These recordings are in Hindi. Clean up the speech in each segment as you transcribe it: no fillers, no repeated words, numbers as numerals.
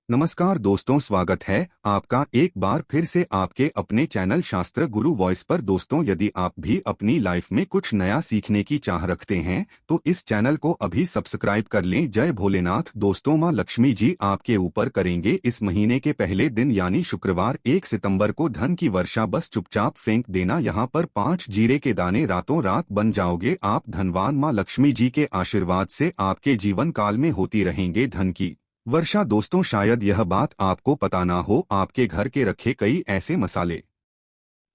नमस्कार दोस्तों, स्वागत है आपका एक बार फिर से आपके अपने चैनल शास्त्र गुरु वॉइस पर। दोस्तों, यदि आप भी अपनी लाइफ में कुछ नया सीखने की चाह रखते हैं तो इस चैनल को अभी सब्सक्राइब कर लें। जय भोलेनाथ। दोस्तों, माँ लक्ष्मी जी आपके ऊपर करेंगे इस महीने के पहले दिन यानी शुक्रवार 1 सितंबर को धन की वर्षा। बस चुपचाप फेंक देना यहाँ पर 5 जीरे के दाने, रातों रात बन जाओगे आप धनवान। माँ लक्ष्मी जी के आशीर्वाद से आपके जीवन काल में होती रहेंगे धन की वर्षा। दोस्तों, शायद यह बात आपको पता ना हो, आपके घर के रखे कई ऐसे मसाले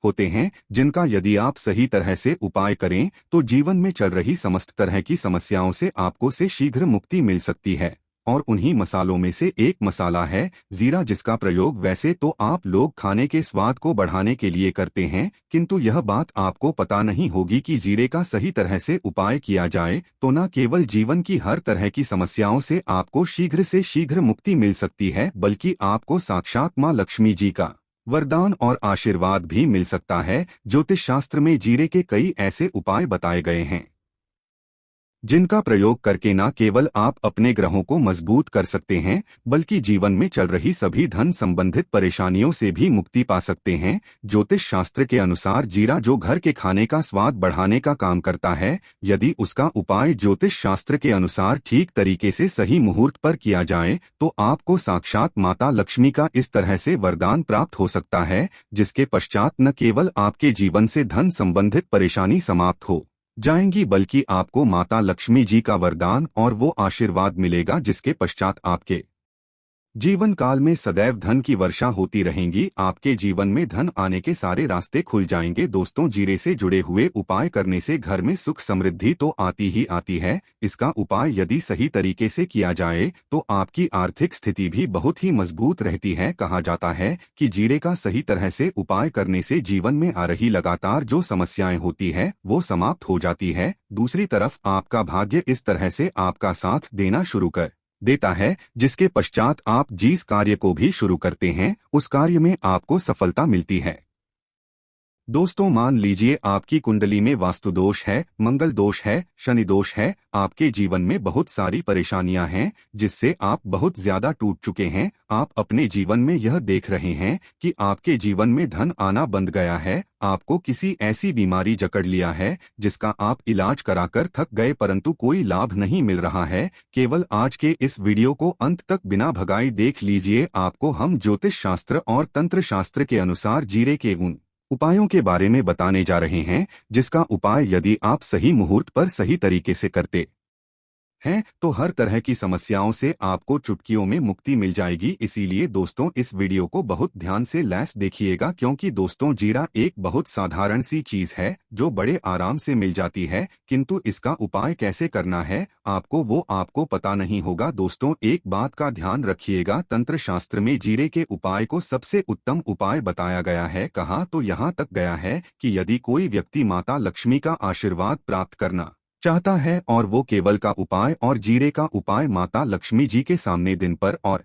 होते हैं जिनका यदि आप सही तरह से उपाय करें तो जीवन में चल रही समस्त तरह की समस्याओं से आपको से शीघ्र मुक्ति मिल सकती है। और उन्हीं मसालों में से एक मसाला है जीरा, जिसका प्रयोग वैसे तो आप लोग खाने के स्वाद को बढ़ाने के लिए करते हैं, किंतु यह बात आपको पता नहीं होगी कि जीरे का सही तरह से उपाय किया जाए तो न केवल जीवन की हर तरह की समस्याओं से आपको शीघ्र से शीघ्र मुक्ति मिल सकती है, बल्कि आपको साक्षात माँ लक्ष्मी जी का वरदान और आशीर्वाद भी मिल सकता है। ज्योतिष शास्त्र में जीरे के कई ऐसे उपाय बताए गए हैं जिनका प्रयोग करके न केवल आप अपने ग्रहों को मजबूत कर सकते हैं, बल्कि जीवन में चल रही सभी धन संबंधित परेशानियों से भी मुक्ति पा सकते हैं। ज्योतिष शास्त्र के अनुसार जीरा जो घर के खाने का स्वाद बढ़ाने का काम करता है, यदि उसका उपाय ज्योतिष शास्त्र के अनुसार ठीक तरीके से सही मुहूर्त पर किया जाए तो आपको साक्षात माता लक्ष्मी का इस तरह से वरदान प्राप्त हो सकता है, जिसके पश्चात न केवल आपके जीवन से धन संबंधित परेशानी समाप्त हो जाएंगी, बल्कि आपको माता लक्ष्मी जी का वरदान और वो आशीर्वाद मिलेगा जिसके पश्चात आपके जीवन काल में सदैव धन की वर्षा होती रहेंगी। आपके जीवन में धन आने के सारे रास्ते खुल जाएंगे। दोस्तों, जीरे से जुड़े हुए उपाय करने से घर में सुख समृद्धि तो आती ही आती है, इसका उपाय यदि सही तरीके से किया जाए तो आपकी आर्थिक स्थिति भी बहुत ही मजबूत रहती है। कहा जाता है कि जीरे का सही तरह से उपाय करने से जीवन में आ रही लगातार जो समस्याएं होती है वो समाप्त हो जाती है। दूसरी तरफ आपका भाग्य इस तरह से आपका साथ देना शुरू कर देता है, जिसके पश्चात आप जिस कार्य को भी शुरू करते हैं उस कार्य में आपको सफलता मिलती है। दोस्तों, मान लीजिए आपकी कुंडली में वास्तु दोष है, मंगल दोष है, शनि दोष है, आपके जीवन में बहुत सारी परेशानियां हैं जिससे आप बहुत ज्यादा टूट चुके हैं। आप अपने जीवन में यह देख रहे हैं कि आपके जीवन में धन आना बंद गया है, आपको किसी ऐसी बीमारी जकड़ लिया है जिसका आप इलाज कराकर थक गए परंतु कोई लाभ नहीं मिल रहा है। केवल आज के इस वीडियो को अंत तक बिना भगाए देख लीजिए। आपको हम ज्योतिष शास्त्र और तंत्र शास्त्र के अनुसार जीरे के उन उपायों के बारे में बताने जा रहे हैं जिसका उपाय यदि आप सही मुहूर्त पर सही तरीके से करते हैं तो हर तरह की समस्याओं से आपको चुटकियों में मुक्ति मिल जाएगी। इसीलिए दोस्तों, इस वीडियो को बहुत ध्यान से लैस देखिएगा, क्योंकि दोस्तों जीरा एक बहुत साधारण सी चीज है जो बड़े आराम से मिल जाती है, किंतु इसका उपाय कैसे करना है आपको पता नहीं होगा। दोस्तों, एक बात का ध्यान रखिएगा, तंत्र शास्त्र में जीरे के उपाय को सबसे उत्तम उपाय बताया गया है। कहा तो यहाँ तक गया है कि यदि कोई व्यक्ति माता लक्ष्मी का आशीर्वाद प्राप्त करना चाहता है और वो केवल का उपाय और जीरे का उपाय माता लक्ष्मी जी के सामने दिन पर और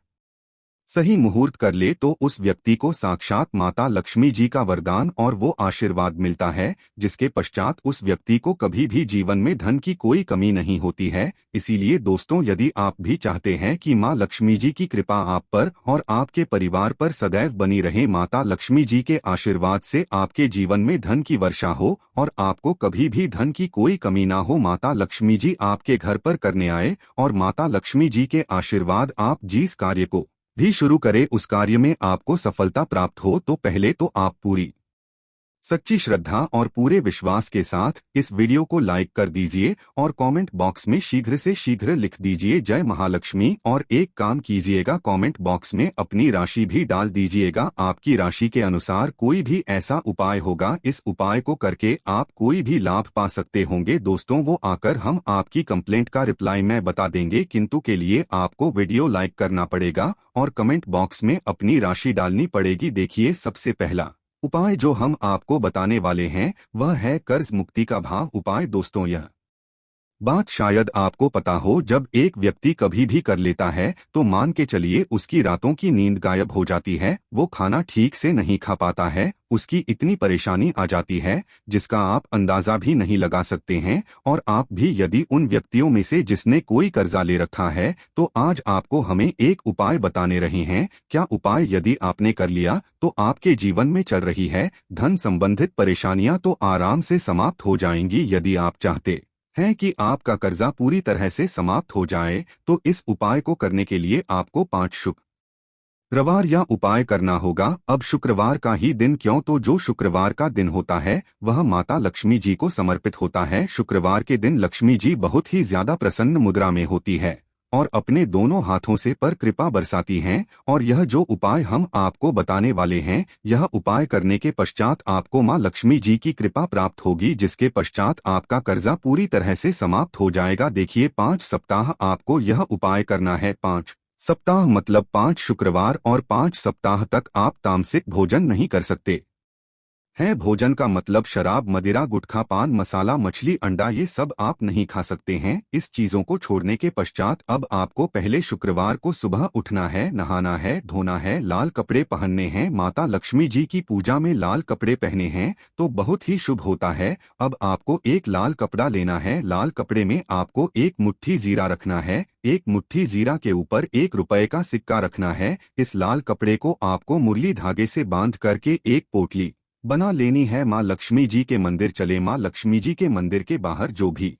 सही मुहूर्त कर ले तो उस व्यक्ति को साक्षात माता लक्ष्मी जी का वरदान और वो आशीर्वाद मिलता है, जिसके पश्चात उस व्यक्ति को कभी भी जीवन में धन की कोई कमी नहीं होती है। इसीलिए दोस्तों, यदि आप भी चाहते हैं कि माँ लक्ष्मी जी की कृपा आप पर और आपके परिवार पर सदैव बनी रहे, माता लक्ष्मी जी के आशीर्वाद से आपके जीवन में धन की वर्षा हो और आपको कभी भी धन की कोई कमी ना हो, माता लक्ष्मी जी आपके घर पर करने आए और माता लक्ष्मी जी के आशीर्वाद आप जिस कार्य को भी शुरू करें उस कार्य में आपको सफलता प्राप्त हो, तो पहले तो आप पूरी सच्ची श्रद्धा और पूरे विश्वास के साथ इस वीडियो को लाइक कर दीजिए और कमेंट बॉक्स में शीघ्र से शीघ्र लिख दीजिए जय महालक्ष्मी। और एक काम कीजिएगा, कमेंट बॉक्स में अपनी राशि भी डाल दीजिएगा। आपकी राशि के अनुसार कोई भी ऐसा उपाय होगा, इस उपाय को करके आप कोई भी लाभ पा सकते होंगे। दोस्तों, वो आकर हम आपकी कंप्लेंट का रिप्लाई मैं बता देंगे, किंतु के लिए आपको वीडियो लाइक करना पड़ेगा और कमेंट बॉक्स में अपनी राशि डालनी पड़ेगी। देखिए, सबसे पहला उपाय जो हम आपको बताने वाले हैं वह है कर्ज मुक्ति का भाव उपाय। दोस्तों, यह बात शायद आपको पता हो, जब एक व्यक्ति कभी भी कर लेता है तो मान के चलिए उसकी रातों की नींद गायब हो जाती है, वो खाना ठीक से नहीं खा पाता है, उसकी इतनी परेशानी आ जाती है जिसका आप अंदाजा भी नहीं लगा सकते हैं। और आप भी यदि उन व्यक्तियों में से जिसने कोई कर्जा ले रखा है, तो आज आपको हमें एक उपाय बताने रहे हैं। क्या उपाय यदि आपने कर लिया तो आपके जीवन में चल रही है धन संबंधित परेशानियां तो आराम से समाप्त हो जाएंगी। यदि आप चाहते हैं कि आपका कर्जा पूरी तरह से समाप्त हो जाए, तो इस उपाय को करने के लिए आपको 5 शुक्रवार या उपाय करना होगा। अब शुक्रवार का ही दिन क्यों, तो जो शुक्रवार का दिन होता है वह माता लक्ष्मी जी को समर्पित होता है। शुक्रवार के दिन लक्ष्मी जी बहुत ही ज्यादा प्रसन्न मुद्रा में होती है और अपने दोनों हाथों से पर कृपा बरसाती हैं। और यह जो उपाय हम आपको बताने वाले हैं, यह उपाय करने के पश्चात आपको मां लक्ष्मी जी की कृपा प्राप्त होगी, जिसके पश्चात आपका कर्जा पूरी तरह से समाप्त हो जाएगा। देखिए, 5 सप्ताह आपको यह उपाय करना है। 5 सप्ताह मतलब 5 शुक्रवार, और 5 सप्ताह तक आप तामसिक भोजन नहीं कर सकते है। भोजन का मतलब शराब, मदिरा, गुटखा, पान मसाला, मछली, अंडा, ये सब आप नहीं खा सकते हैं। इस चीजों को छोड़ने के पश्चात अब आपको पहले शुक्रवार को सुबह उठना है, नहाना है, धोना है, लाल कपड़े पहनने हैं, माता लक्ष्मी जी की पूजा में लाल कपड़े पहने हैं तो बहुत ही शुभ होता है। अब आपको एक लाल कपड़ा लेना है, लाल कपड़े में आपको एक मुट्ठी जीरा रखना है, एक मुट्ठी जीरा के ऊपर 1 रुपए का सिक्का रखना है। इस लाल कपड़े को आपको मुरली धागे से बांध करके एक पोटली बना लेनी है। मां लक्ष्मी जी के मंदिर चले, मां लक्ष्मी जी के मंदिर के बाहर जो भी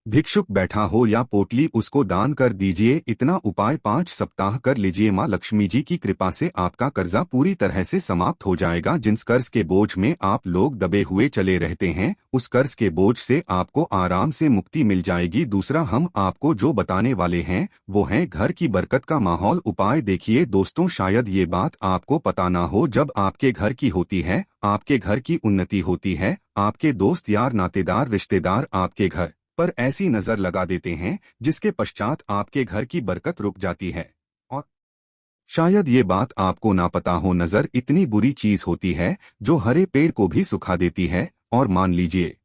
भिक्षुक बैठा हो या पोटली, उसको दान कर दीजिए। इतना उपाय 5 सप्ताह कर लीजिए। मां लक्ष्मी जी की कृपा से आपका कर्जा पूरी तरह से समाप्त हो जाएगा। जिस कर्ज के बोझ में आप लोग दबे हुए चले रहते हैं, उस कर्ज के बोझ से आपको आराम से मुक्ति मिल जाएगी। दूसरा हम आपको जो बताने वाले हैं वो है घर की बरकत का माहौल उपाय। देखिए दोस्तों, शायद ये बात आपको पता ना हो, जब आपके घर की होती है, आपके घर की उन्नति होती है, आपके दोस्त यार नातेदार रिश्तेदार आपके घर पर ऐसी नजर लगा देते हैं जिसके पश्चात आपके घर की बरकत रुक जाती है। और शायद ये बात आपको ना पता हो, नजर इतनी बुरी चीज होती है जो हरे पेड़ को भी सुखा देती है। और मान लीजिए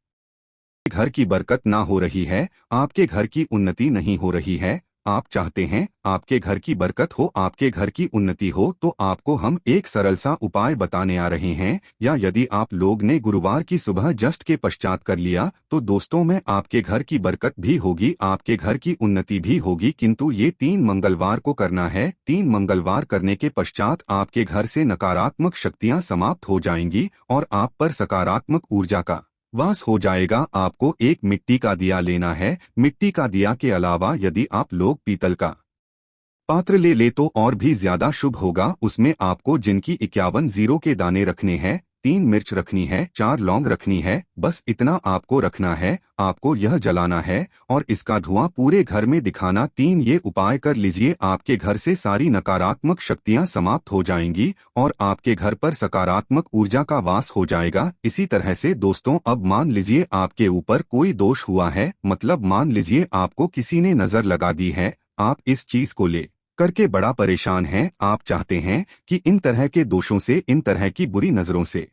घर की बरकत ना हो रही है, आपके घर की उन्नति नहीं हो रही है, आप चाहते हैं आपके घर की बरकत हो, आपके घर की उन्नति हो, तो आपको हम एक सरल सा उपाय बताने आ रहे हैं। या यदि आप लोग ने गुरुवार की सुबह जस्ट के पश्चात कर लिया तो दोस्तों में आपके घर की बरकत भी होगी, आपके घर की उन्नति भी होगी। किंतु ये 3 मंगलवार को करना है। 3 मंगलवार करने के पश्चात आपके घर से नकारात्मक शक्तियां समाप्त हो जाएंगी और आप पर सकारात्मक ऊर्जा का वास हो जाएगा। आपको एक मिट्टी का दिया लेना है। मिट्टी का दिया के अलावा यदि आप लोग पीतल का पात्र ले तो और भी ज्यादा शुभ होगा। उसमें आपको जिनकी 51 जीरो के दाने रखने हैं, 3 मिर्च रखनी है, 4 लौंग रखनी है, बस इतना आपको रखना है। आपको यह जलाना है और इसका धुआं पूरे घर में दिखाना। 3 ये उपाय कर लीजिए, आपके घर से सारी नकारात्मक शक्तियां समाप्त हो जाएंगी और आपके घर पर सकारात्मक ऊर्जा का वास हो जाएगा। इसी तरह से दोस्तों, अब मान लीजिए आपके ऊपर कोई दोष हुआ है, मतलब मान लीजिए आपको किसी ने नजर लगा दी है, आप इस चीज को ले करके बड़ा परेशान हैं, आप चाहते हैं कि इन तरह के दोषों से, इन तरह की बुरी नजरों से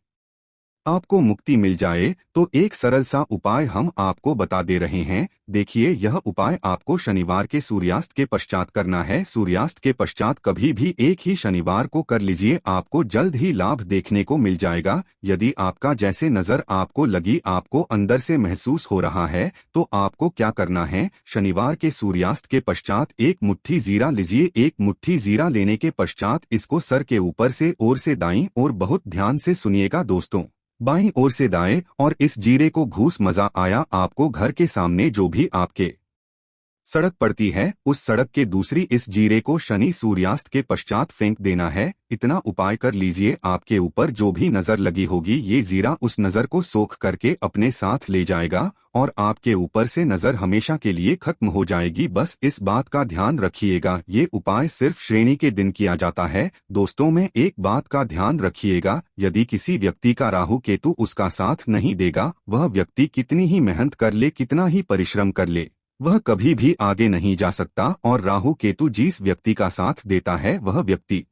आपको मुक्ति मिल जाए, तो एक सरल सा उपाय हम आपको बता दे रहे हैं। देखिए, यह उपाय आपको शनिवार के सूर्यास्त के पश्चात करना है। सूर्यास्त के पश्चात कभी भी एक ही शनिवार को कर लीजिए, आपको जल्द ही लाभ देखने को मिल जाएगा। यदि आपका जैसे नजर आपको लगी, आपको अंदर से महसूस हो रहा है, तो आपको क्या करना है, शनिवार के सूर्यास्त के पश्चात एक मुट्ठी जीरा लीजिए। एक मुट्ठी जीरा लेने के पश्चात इसको सर के ऊपर से ओर से दाईं ओर, बहुत ध्यान से सुनिएगा दोस्तों, बाईं ओर से दाएं, और इस जीरे को घूस मजा आया, आपको घर के सामने जो भी आपके सड़क पड़ती है, उस सड़क के दूसरी इस जीरे को शनि सूर्यास्त के पश्चात फेंक देना है। इतना उपाय कर लीजिए, आपके ऊपर जो भी नजर लगी होगी, ये जीरा उस नजर को सोख करके अपने साथ ले जाएगा और आपके ऊपर से नजर हमेशा के लिए खत्म हो जाएगी। बस इस बात का ध्यान रखिएगा, ये उपाय सिर्फ श्रेणी के दिन किया जाता है। दोस्तों में एक बात का ध्यान रखिएगा, यदि किसी व्यक्ति का राहु केतु उसका साथ नहीं देगा, वह व्यक्ति कितनी ही मेहनत कर ले, कितना ही परिश्रम कर ले, वह कभी भी आगे नहीं जा सकता। और राहु केतु जिस व्यक्ति का साथ देता है, वह व्यक्ति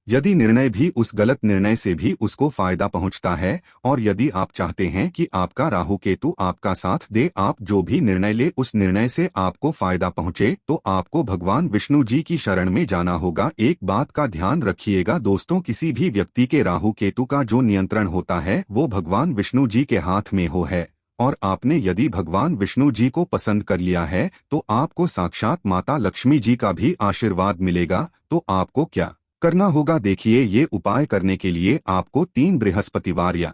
यदि निर्णय भी उस गलत निर्णय से भी उसको फायदा पहुंचता है, और यदि आप चाहते हैं कि आपका राहु केतु आपका साथ दे, आप जो भी निर्णय ले उस निर्णय से आपको फायदा पहुंचे, तो आपको भगवान विष्णु जी की शरण में जाना होगा। एक बात का ध्यान रखिएगा दोस्तों, किसी भी व्यक्ति के राहु केतु का जो नियंत्रण होता है वो भगवान विष्णु जी के हाथ में हो है, और आपने यदि भगवान विष्णु जी को पसंद कर लिया है तो आपको साक्षात माता लक्ष्मी जी का भी आशीर्वाद मिलेगा। तो आपको क्या करना होगा, देखिए ये उपाय करने के लिए आपको 3 बृहस्पतिवार या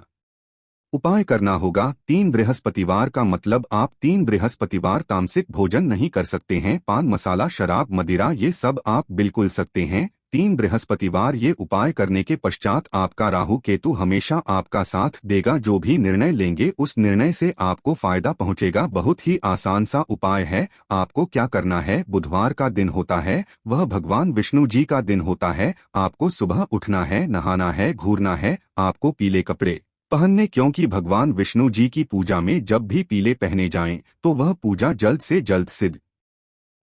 उपाय करना होगा। 3 बृहस्पतिवार का मतलब आप 3 बृहस्पतिवार तामसिक भोजन नहीं कर सकते हैं, पान मसाला शराब मदिरा ये सब आप बिल्कुल सकते हैं। 3 बृहस्पतिवार ये उपाय करने के पश्चात आपका राहु केतु हमेशा आपका साथ देगा, जो भी निर्णय लेंगे उस निर्णय से आपको फायदा पहुंचेगा। बहुत ही आसान सा उपाय है। आपको क्या करना है, बुधवार का दिन होता है, वह भगवान विष्णु जी का दिन होता है। आपको सुबह उठना है, नहाना है, घूरना है, आपको पीले कपड़े पहनने, क्योंकि भगवान विष्णु जी की पूजा में जब भी पीले पहने जाएं तो वह पूजा जल्द से जल्द सिद्ध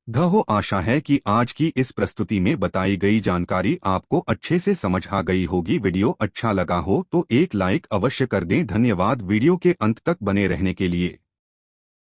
हो। आशा है कि आज की इस प्रस्तुति में बताई गई जानकारी आपको अच्छे से समझ आ गई होगी। वीडियो अच्छा लगा हो तो एक लाइक अवश्य कर दें। धन्यवाद वीडियो के अंत तक बने रहने के लिए।